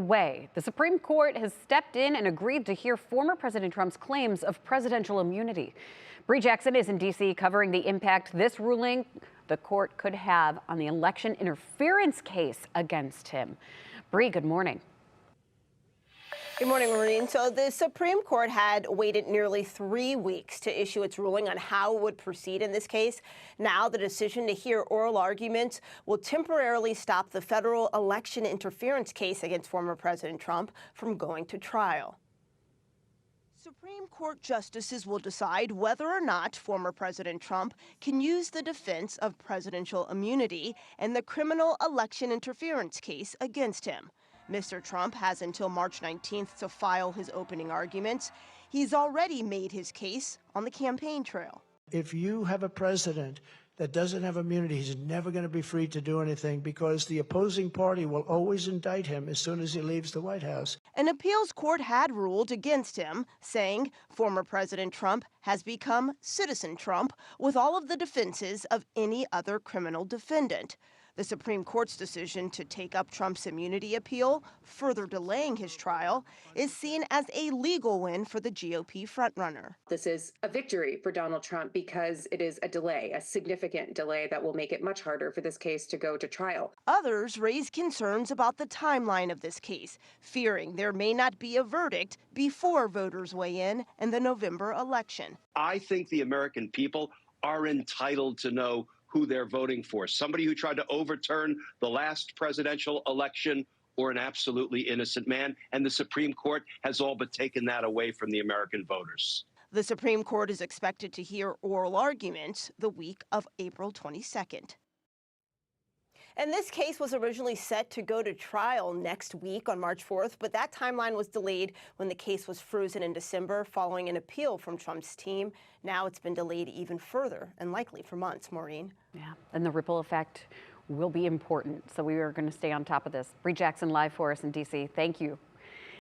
The Supreme Court has stepped in and agreed to hear former President Trump's claims of presidential immunity. Bree Jackson is in D.C. covering the impact this ruling the court could have on the election interference case against him. Bree, good morning. Good morning, Maureen. So the Supreme Court had waited nearly 3 weeks to issue its ruling on how it would proceed in this case. Now the decision to hear oral arguments will temporarily stop the federal election interference case against former President Trump from going to trial. Supreme Court justices will decide whether or not former President Trump can use the defense of presidential immunity in the criminal election interference case against him. Mr. Trump has until March 19th to file his opening arguments. He's already made his case on the campaign trail. If you have a president that doesn't have immunity, he's never going to be free to do anything because the opposing party will always indict him as soon as he leaves the White House. An appeals court had ruled against him, saying former President Trump has become Citizen Trump with all of the defenses of any other criminal defendant. The Supreme Court's decision to take up Trump's immunity appeal, further delaying his trial, is seen as a legal win for the GOP frontrunner. This is a victory for Donald Trump because it is a delay, a significant delay that will make it much harder for this case to go to trial. Others raise concerns about the timeline of this case, fearing there may not be a verdict before voters weigh in the November election. I think the American people are entitled to know who they're voting for. Somebody who tried to overturn the last presidential election or an absolutely innocent man. And the Supreme Court has all but taken that away from the American voters. The Supreme Court is expected to hear oral arguments the week of April 22nd. And this case was originally set to go to trial next week on March 4th, but that timeline was delayed when the case was frozen in December following an appeal from Trump's team. Now it's been delayed even further and likely for months, Maureen. Yeah, and the ripple effect will be important. So we are going to stay on top of this. Bree Jackson live for us in D.C. Thank you.